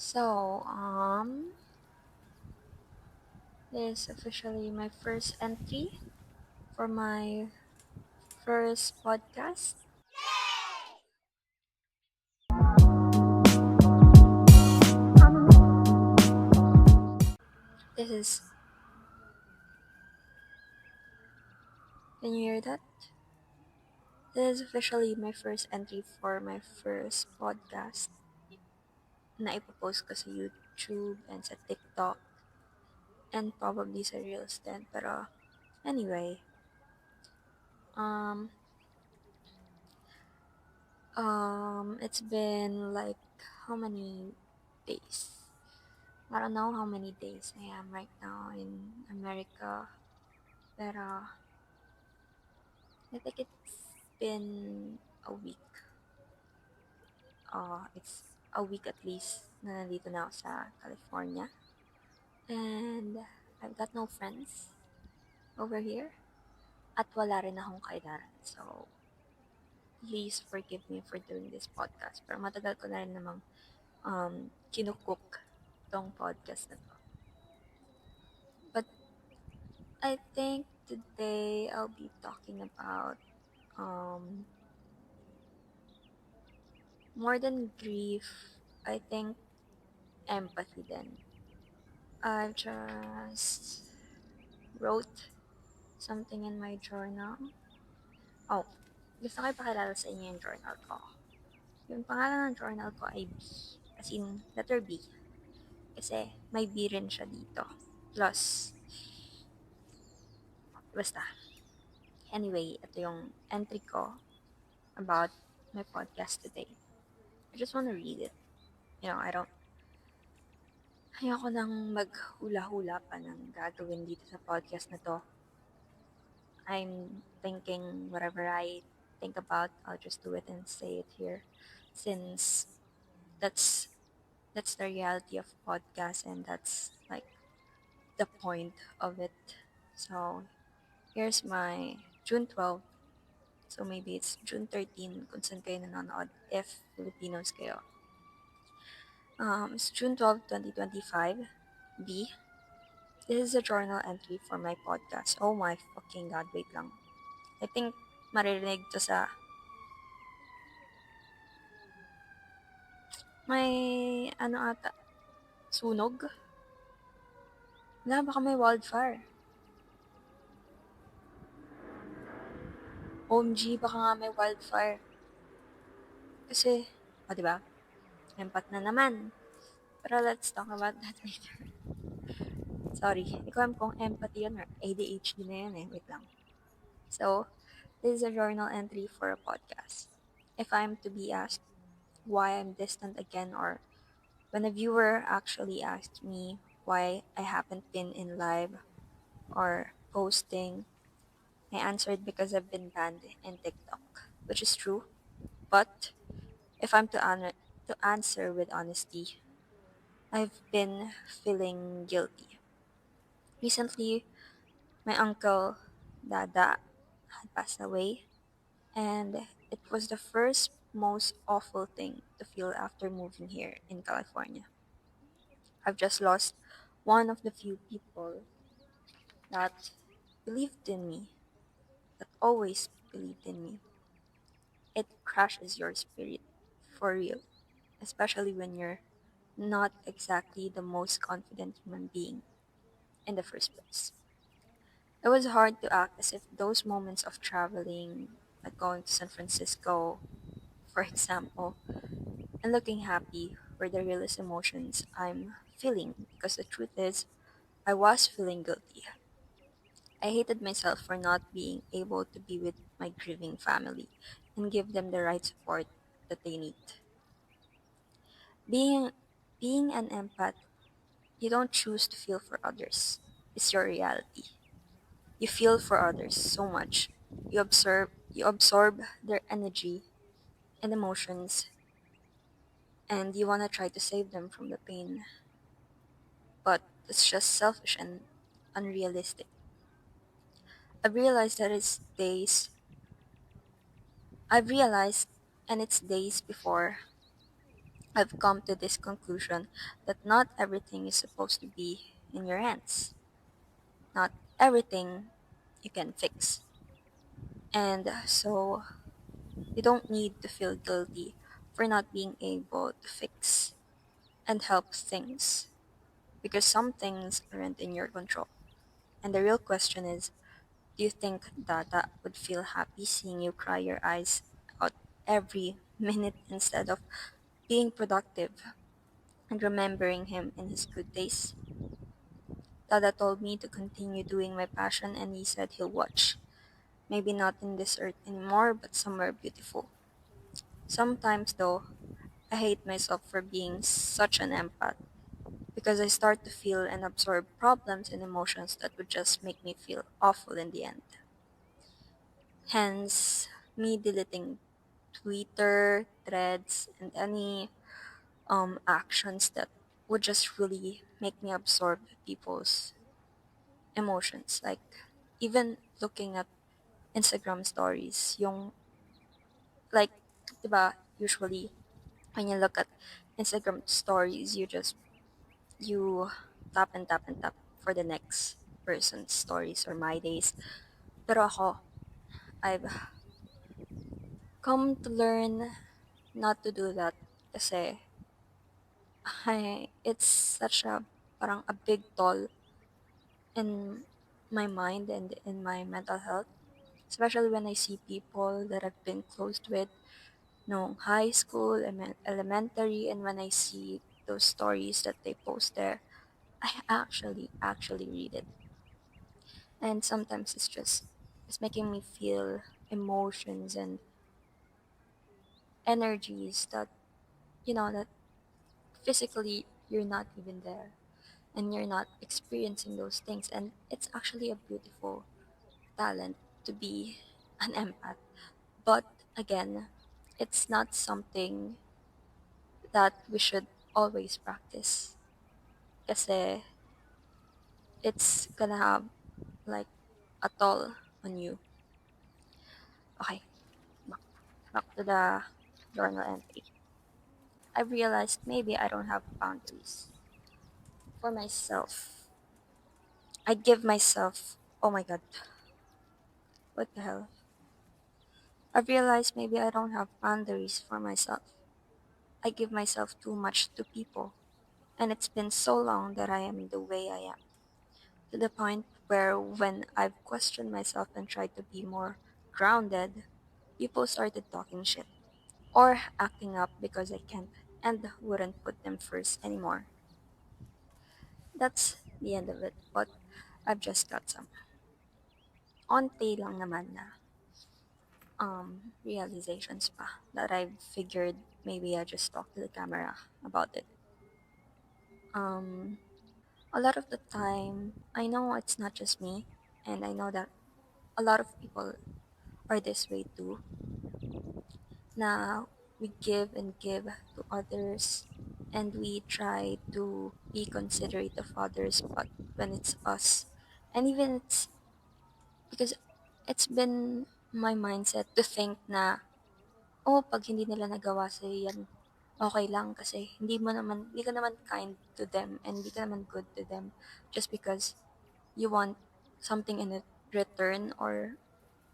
So, this is officially my first entry for my first podcast. This is, can you hear that? This is officially my first entry for my first podcast na ipopost ko sa YouTube and sa TikTok and probably sa Reels din. Pero, anyway, um, it's been like how many days? I don't know how many days I am right now in America, pero I think it's been a week. It's a week at least na nandito na ako sa California. And I've got no friends over here. At wala rin akong kaidaran. So, please forgive me for doing this podcast. Pero matagal ko na rin namang kinukook tong podcast na to. But I think today I'll be talking about um, more than grief, I think empathy then. I just wrote something in my journal. Oh, gusto ko ipakilala sa inyo yung journal ko. Yung pangalan ng journal ko ay B. As in, letter B. Kasi may B rin siya dito. Plus, basta. Anyway, ito yung entry ko about my podcast today. I just want to read it. Ayoko nang maghula-hula pa ng gagawin dito sa podcast na to. I'm thinking whatever I think about, I'll just do it and say it here. Since that's that's the reality of podcast and that's like the point of it. So here's my June 12th. So maybe it's June 13 kung saan kayo nanonood if Filipinos kayo. It's June 12, 2025. B. This is a journal entry for my podcast. Oh my fucking god, wait lang. I think maririnig to sa may ano ata, sunog? Wala, baka may wildfire. OMG, baka nga may wildfire. Kasi, di ba? Empath na naman. Pero let's talk about that later. Sorry, hindi ko alam kung empathy yun or ADHD na yun eh. Wait lang. So, this is a journal entry for a podcast. If I'm to be asked why I'm distant again, or when a viewer actually asked me why I haven't been in live or posting, I answered because I've been banned in TikTok, which is true. But if I'm to answer with honesty, I've been feeling guilty. Recently, my uncle, Dada, had passed away, and it was the first most awful thing to feel after moving here in California. I've just lost one of the few people that believed in me, that always believed in me. It crushes your spirit for real, especially when you're not exactly the most confident human being in the first place. It was hard to act as if those moments of traveling, like going to San Francisco, for example, and looking happy were the realest emotions I'm feeling because the truth is, I was feeling guilty. I hated myself for not being able to be with my grieving family and give them the right support that they need. Being being an empath, you don't choose to feel for others. It's your reality. You feel for others so much. You absorb their energy and emotions and you want to try to save them from the pain, but it's just selfish and unrealistic. I've realized that it's days I've realized and it's days before I've come to this conclusion that not everything is supposed to be in your hands. Not everything you can fix. And so you don't need to feel guilty for not being able to fix and help things because some things aren't in your control. And the real question is, do you think Dada would feel happy seeing you cry your eyes out every minute instead of being productive and remembering him in his good days? Dada told me to continue doing my passion and he said he'll watch. Maybe not in this earth anymore, but somewhere beautiful. Sometimes, though, I hate myself for being such an empath because I start to feel and absorb problems and emotions that would just make me feel awful in the end. Hence, me deleting Twitter, threads, and any actions that would just really make me absorb people's emotions. Like, even looking at Instagram stories, yung, like, diba, usually, when you look at Instagram stories, you tap and tap and tap for the next person's stories or my days. Pero ako, I've come to learn not to do that kasi it's such a, parang a big toll in my mind and in my mental health. Especially when I see people that I've been close with no high school, elementary, and when I see those stories that they post there, I actually read it. And sometimes it's making me feel emotions and energies that that physically you're not even there and you're not experiencing those things, and it's actually a beautiful talent to be an empath. But again, it's not something that we should always practice kasi it's gonna have like a toll on you. Okay, back, back to the journal entry. I realized maybe I don't have boundaries for myself. I give myself, oh my god, what the hell? I realized maybe I don't have boundaries for myself. I give myself too much to people. And it's been so long that I am the way I am. To the point where when I've questioned myself and tried to be more grounded, people started talking shit or acting up because I can't and wouldn't put them first anymore. That's the end of it, but I've just got some onti lang naman na realizations pa that I've figured maybe I just talk to the camera about it. Um a lot of the time I know it's not just me and I know that a lot of people are this way too. Na we give and give to others and we try to be considerate of others, but when it's us, and even it's because it's been my mindset to think na, oh, pag hindi nila nagawa sa'yo yan, okay lang kasi hindi ka naman kind to them and hindi ka naman good to them just because you want something in return or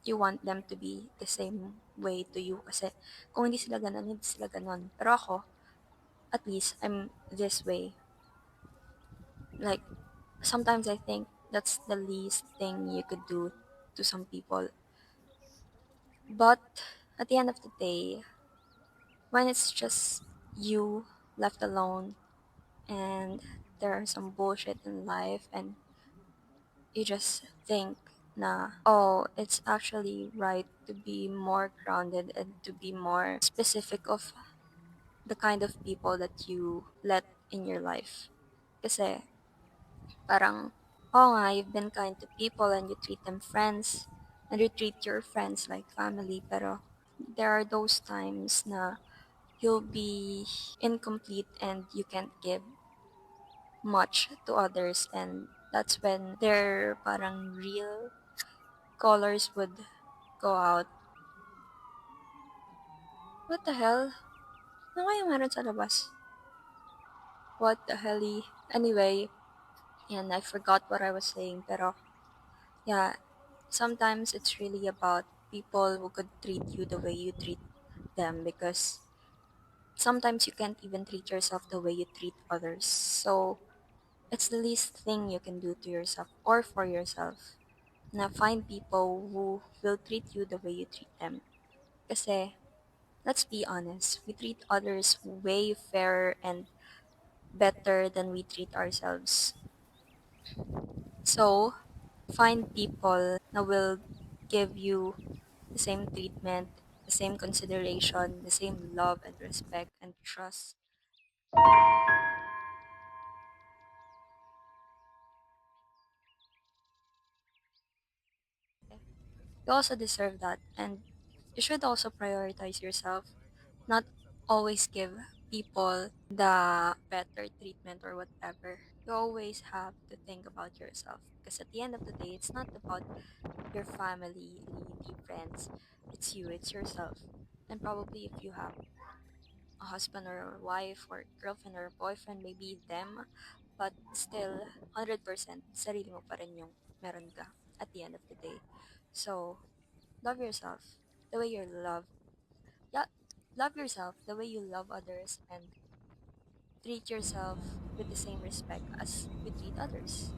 you want them to be the same way to you kasi kung hindi sila ganon. Pero ako, at least, I'm this way. Like, sometimes I think that's the least thing you could do to some people. But at the end of the day, when it's just you left alone and there are some bullshit in life and you just think na, oh, it's actually right to be more grounded and to be more specific of the kind of people that you let in your life. Kasi parang, oh nga, you've been kind to people and you treat them friends and you treat your friends like family, pero there are those times na you'll be incomplete and you can't give much to others, and that's when their parang real colors would go out. What the hell? Ano kaya meron sa labas? What the hell? Anyway, and I forgot what I was saying, pero yeah, sometimes it's really about people who could treat you the way you treat them because sometimes you can't even treat yourself the way you treat others. So it's the least thing you can do to yourself or for yourself. Na find people who will treat you the way you treat them. Kasi, let's be honest, we treat others way fairer and better than we treat ourselves. So, find people na will give you the same treatment, the same consideration, the same love and respect and trust. You also deserve that, and you should also prioritize yourself, not always give people the better treatment or whatever. You always have to think about yourself because at the end of the day, it's not about your family, the friends. It's you, it's yourself. And probably if you have a husband or a wife or girlfriend or boyfriend, maybe them, but still 100% sarili mo pa rin yung meron ka at the end of the day. So, love yourself the way you love. Yeah, love yourself the way you love others and treat yourself with the same respect as you treat others.